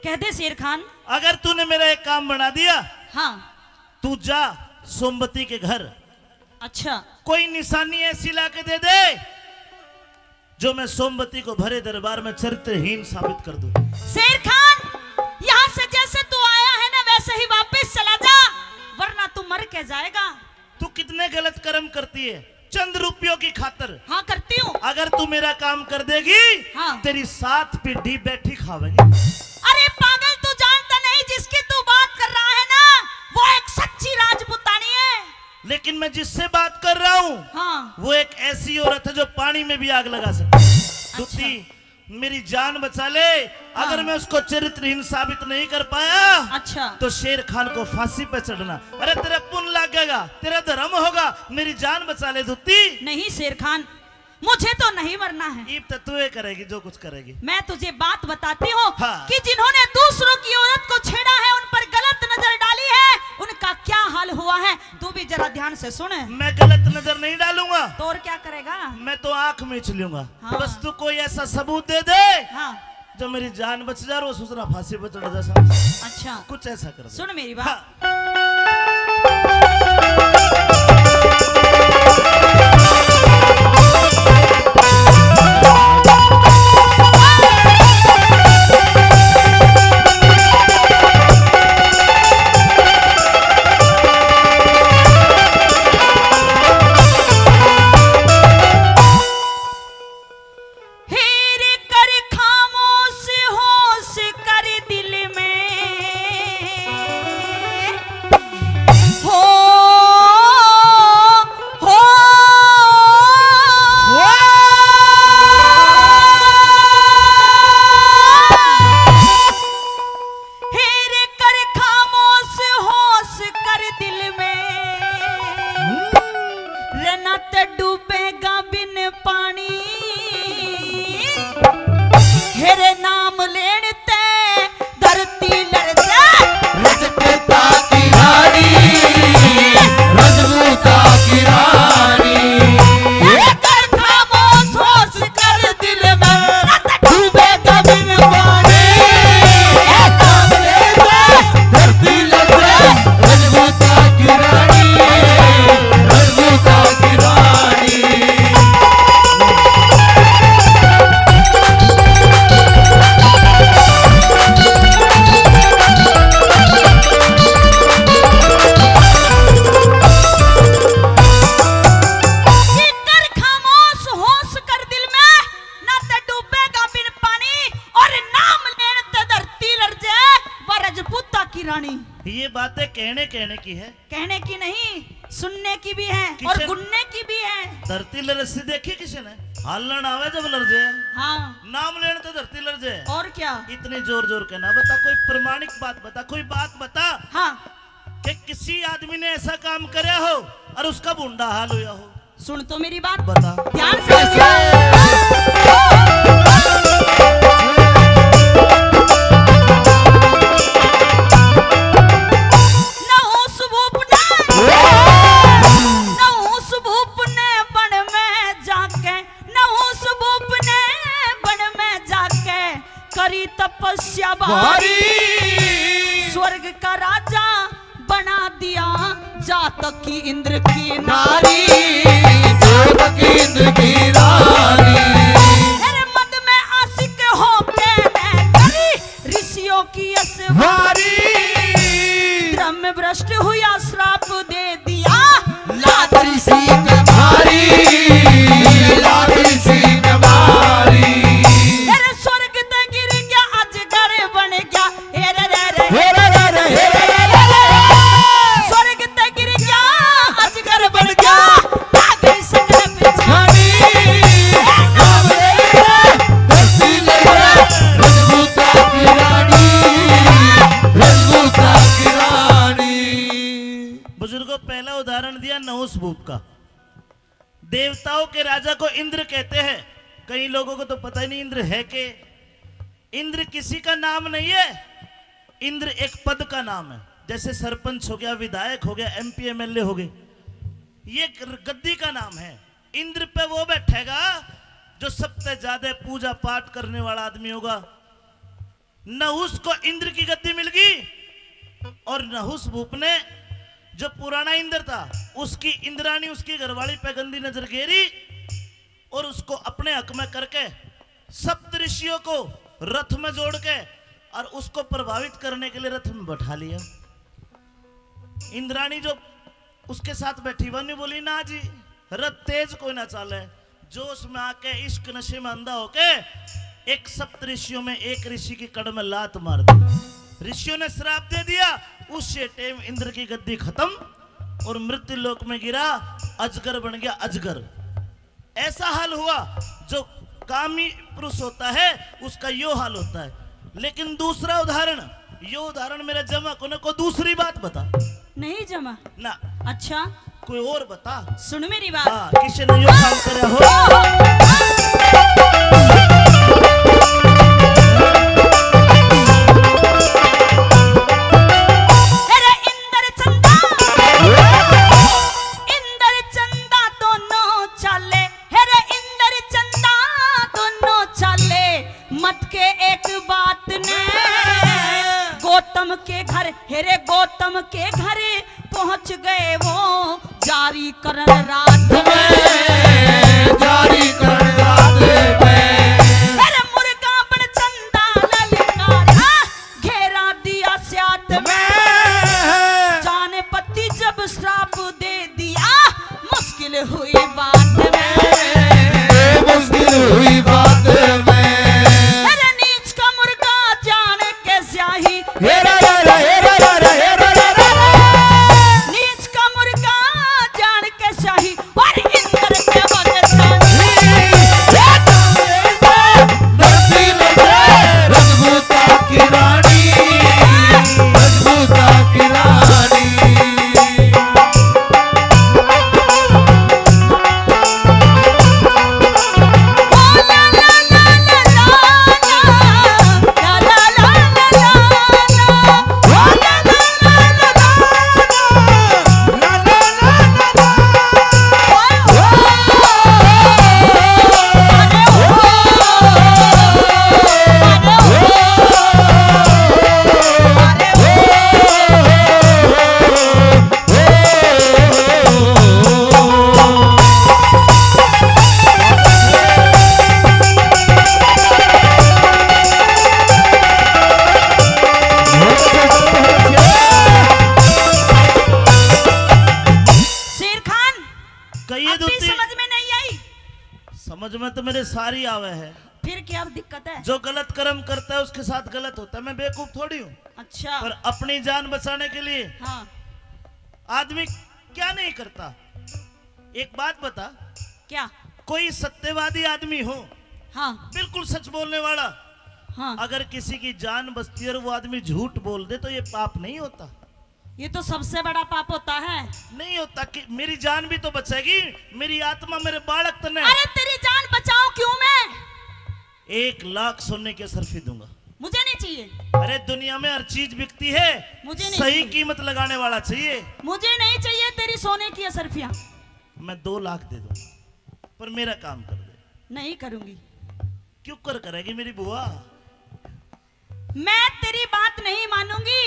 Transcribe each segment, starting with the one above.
कह दे शेर खान। अगर तूने मेरा एक काम बना दिया, हाँ। तू जा सोमवती के घर, अच्छा। कोई निशानी ऐसी लाके दे दे जो मैं सोमवती को भरे दरबार में चरित्रहीन साबित कर दूं। शेर खान, यहाँ से जैसे तू आया है ना वैसे ही वापस चला जा, वरना तू मर के जाएगा। तू कितने गलत कर्म करती है चंद रुपयों की खातर। हाँ करती हूँ। अगर तू मेरा काम कर देगी, हाँ। तेरी 7 पीढ़ी बैठी खावेगी। अरे पागल, तू जानता नहीं जिसकी तू बात कर रहा है ना, वो एक सच्ची राजपुतानी है। लेकिन मैं जिससे बात कर रहा हूँ, हाँ। वो एक ऐसी औरत है जो पानी में भी आग लगा सकती है। दूती, मेरी जान बचा ले। हाँ। अगर मैं उसको चरित्रहीन साबित नहीं कर पाया, अच्छा, तो शेर खान को फांसी पे चढ़ना। अरे तेरा पुण्य लगेगा, तेरा धर्म होगा। मेरी जान बचा ले दूती। नहीं शेर खान, मुझे तो नहीं मरना है। ईब तो तू करेगी जो कुछ करेगी। मैं तुझे बात बताती हूँ। हाँ। कि जिन्होंने दूसरों की औरत को छेड़ा है, उन पर गलत नजर डाली है, उनका क्या हाल हुआ है, तू भी जरा ध्यान से सुन। मैं गलत नजर नहीं डालूंगा। तो और क्या करेगा? मैं तो आंख मीच लूंगा। हाँ। बस तू कोई ऐसा सबूत दे दे, हाँ। जो मेरी जान बच जा, और दूसरा फांसी पर चढ़ जा साहब। अच्छा, कुछ ऐसा कर दे। सुन मेरी बात। हाँ। हेर कर खामोश होश कर दिल में हो हेर कर खामोश होश कर दिल में रहना ते डूबेगा बिन पानी हेरे नाम लेने ते धरती लड़ जाए रजपूता की रानी, रजपूता की रानी। हेरे कर खामोश होश कर दिल में डूबेगा बिन पानी, नाम लेते धरती लगे। रजपूता की रानी, रजपूता की रानी। कि कर खामोश होश कर दिल में ना ते डूबेगा बिन पानी और नाम लेने ते धरती लड़ जाए वो रजपूता की रानी। ये बातें कहने कहने की है, कहने की नहीं, सुनने की भी है और किसे? गुनने की भी है। धरती लरसी देखी किसी ने? हालन आवे जब लर्जे, हाँ। नाम लेने तो धरती लर्जे। और क्या? इतनी जोर जोर के ना बता, कोई प्रमाणिक बात बता, कोई बात बता हाँ, कि किसी आदमी ने ऐसा काम कराया हो और उसका बुंडा हाल हुआ हो। सुन तो मेरी बात, बता। ध्यान से सुन। नहुस भूप ने बन में जाके, नहुस भूप ने बन में जाके करी तपस्या भारी, स्वर्ग का राजा बना दिया जात की इंद्र की नारी। नारी, की इंद्र की रानी। तेरे मद में आशिक होके मैं करी ऋषियों की असवारी, ब्रह्म भ्रष्ट हुआ श्राप दे दिया लातरी सीन भारी, लातरी सीन भारी। तेरे स्वर्ग ते गिर गया अजगर बन गया हेरे रे रे हे रे रे रे, हे रे रे रे। स्वर्ग ते गिर गया अजगर बन गया भागे सकल पिछाड़ी। रानी, नाम लेते धरती लगे। रजपूता की रानी, रजपूता की रानी। बुजुर्गों, पहला उदाहरण दिया नहुस भूप का। देवताओं के राजा को इंद्र कहते हैं। कई लोगों को तो पता ही नहीं इंद्र है के। इंद्र किसी का नाम नहीं है, इंद्र एक पद का नाम है। जैसे सरपंच हो गया, विधायक हो गया, एमपी एमएलए हो गए, ये गद्दी का नाम है। इंद्र पे वो बैठेगा जो सबसे ज्यादा पूजा पाठ करने वाला आदमी होगा। नहुस को इंद्र की गद्दी मिल गई और नहुस भूप ने जो पुराना इंद्र था उसकी इंद्राणी उसकी घरवाली पे गंदी नजर गेरी और उसको अपने हक में करके सप्त ऋषियों को रथ में जोड़ के और उसको प्रभावित करने के लिए रथ में बैठा लिया। इंद्राणी जो उसके साथ बैठी वह बोली ना जी रथ तेज कोई ना चाले, जोश में आके इश्क नशे में अंधा होके एक सप्त ऋषियों में एक ऋषि की कड़ में लात मार दी। ऋषियों ने श्राप दे दिया, उस टाइम इंद्र की गद्दी खत्म और मृत्यु लोक में गिरा, अजगर बन गया अजगर। ऐसा हाल हुआ जो कामी पुरुष होता है उसका यो हाल होता है। लेकिन दूसरा उदाहरण, यो उदाहरण मेरा जमा को दूसरी बात बता। नहीं जमा ना अच्छा कोई और बता। सुन मेरी बात। हाँ, किसी ने यो काम करे हो। गौतम के घर पहुंच गए वो जारी करन रात में, जारी करन रात में। अरे मुर्गा बन चंदा ललकारा घेरा दिया स्यात में, जाने पति जब श्राप दे दिया मुश्किल हुई बात में, मुश्किल हुई बात में। अरे नीच का मुर्गा जाने के स्याही समझ में तो मेरे सारी आवे है। फिर क्या दिक्कत है? जो गलत कर्म करता है उसके साथ गलत होता है। मैं बेवकूफ थोड़ी हूँ। अच्छा पर अपनी जान बचाने के लिए हाँ। आदमी क्या नहीं करता। एक बात बता, क्या? कोई सत्यवादी आदमी हो, हाँ बिल्कुल सच बोलने वाला, हाँ, अगर किसी की जान बचती है और वो आदमी झूठ बोल दे तो ये पाप नहीं होता। ये तो सबसे बड़ा पाप होता है। नहीं होता कि मेरी जान भी तो बचेगी, मेरी आत्मा मेरे बालक तो नहीं। अरे तेरी जान बचाऊं क्यों मैं? 1 लाख सोने के सरफी दूंगा। मुझे नहीं चाहिए। अरे दुनिया में हर चीज बिकती है, मुझे नहीं सही चाहिए। कीमत लगाने वाला चाहिए। मुझे नहीं चाहिए तेरी सोने की असरफियां। मैं 2 लाख दे दूंगा पर मेरा काम कर दे। नहीं करूंगी। क्यों करेगी मेरी बुआ? मैं तेरी बात नहीं मानूंगी।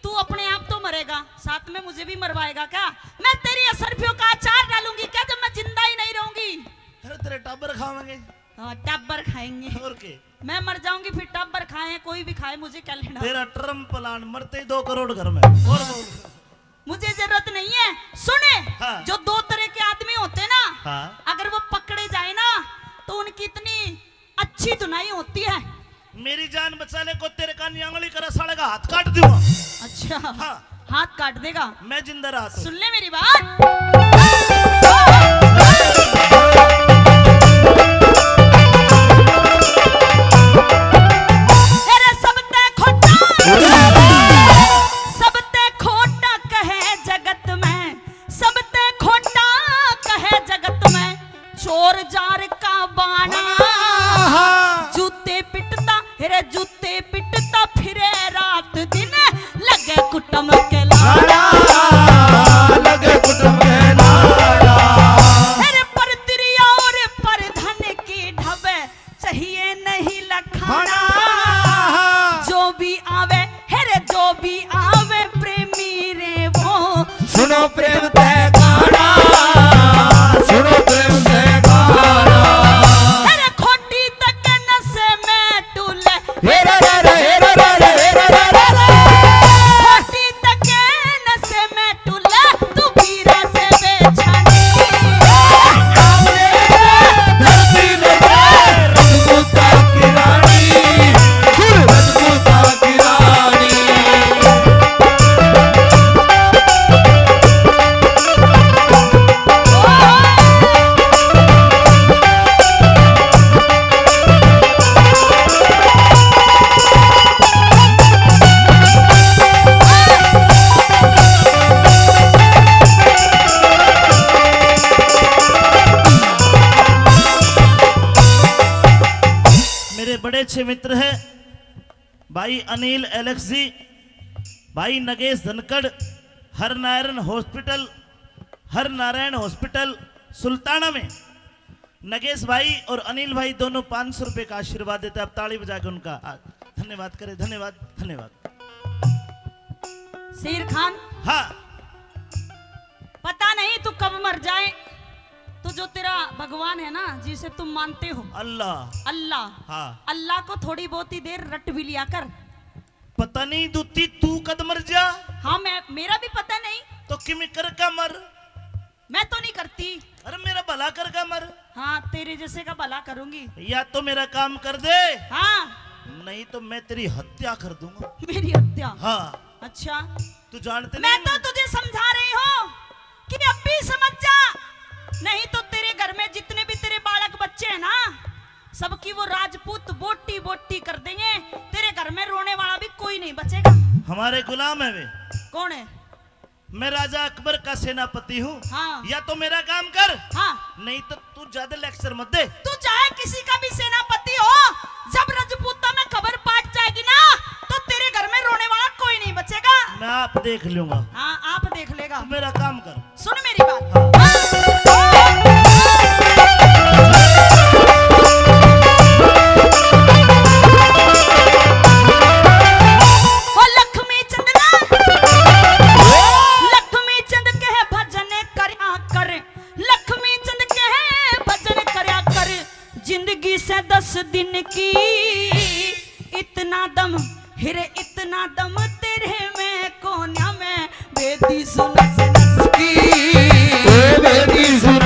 तू अपने आप तो मरेगा, साथ में मुझे भी मरवाएगा क्या? मैं तेरी असरफियों का अचार डालूंगी क्या जब मैं जिंदा ही नहीं रहूंगी? अरे तेरे टब्बर खाएंगे। हाँ टब्बर खाएंगे। और के? मैं मर जाऊंगी फिर टब्बर खाए कोई भी खाए, मुझे क्या लेना? तेरा टर्म प्लान मरते ही 2 करोड़ घर में। और मुझे जरूरत नहीं है। सुने हाँ। जो 2 तरह के आदमी होते ना, हाँ। अगर वो पकड़े जाए ना तो उनकी इतनी अच्छी धुनाई होती है। मेरी जान बचाने को तेरे कान आंगली करा साले का हाथ काट दूंगा। अच्छा हाँ। हाथ काट देगा? मैं जिंदा रहा तो। सुन ले मेरी बात। अरे सबते खोटा कहे जगत में, सबते खोटा कहे जगत में, चोर जार का बाना जूते पिटता, अरे जूते पिटता फिरे रात दिन, लगे कुटुम के लाड़ा, लगे कुटुम के लाड़ा। अरे पर तिरिया और पर धन की ढबे चाहिए नहीं लखाना, भी आवे हेरे जो भी आवे प्रेमी रे वो सुनो प्रेम ते गाना, सुनो प्रेम ते गाना। हेरे खोटी तक नशे में टूले हेरा रा रा, हेरा रा रा, हेरा रा रा रा। खोटी तक नशे में टूले तू पीरा से बेचानी धरती ने रजपूता की रानी, रजपूता की रानी। मेरे बड़े अच्छे मित्र हैं भाई अनिल एलेक्स जी, भाई नगेश धनखड़, हर नारायण हॉस्पिटल सुल्ताना में नगेश भाई और अनिल भाई दोनों 500 रुपए का आशीर्वाद देते हैं। अब ताली बजा के उनका धन्यवाद करें। धन्यवाद धन्यवाद। शेर खान हाँ पता नहीं तू कब मर जाए, तो जो तेरा भगवान है ना जिसे तुम मानते हो अल्लाह, अल्लाह, हाँ अल्लाह को थोड़ी बहुत ही देर रट भी लिया कर। पता नहीं दूती तू कद मर जा हाँ मेरा भी पता नहीं, तो किम कर का मर। मैं तो नहीं करती। अरे मेरा भला कर का मर। हाँ तेरे जैसे का भला करूंगी। या तो मेरा काम कर दे, हाँ नहीं तो मैं तेरी हत्या कर दूंगा। मेरी हत्या? हाँ अच्छा तू जानते मैं नहीं तो तुझे समझा रही हूँ कि अब भी समझ जा, नहीं तो तेरे घर में जितने भी तेरे बालक बच्चे हैं ना सबकी वो राजपूत बोटी बोटी कर देंगे। तेरे घर में रोने वाला भी कोई नहीं बचेगा। हमारे गुलाम है वे। कौन है? मैं राजा अकबर का सेनापति हूँ। हाँ। या तो मेरा काम कर, हाँ नहीं तो तू ज्यादा लेक्चर मत दे। तू चाहे किसी का भी सेनापति हो, जब रजपूता में खबर पाट जाएगी ना तो तेरे घर में रोने वाला कोई नहीं बचेगा। मैं आप देख लूंगा। हाँ आप देख लेगा। तू मेरा काम कर। सुन मेरी बात। वो लक्ष्मी चंद्रा, लक्ष्मी चंद के भजन करया कर, लक्ष्मी चंद के भजन करया कर। जिंदगी से 10 दिन की इतना दम, हिरे इतना दम तेरे में कोन्या में बेदी सुन की बेटी सुन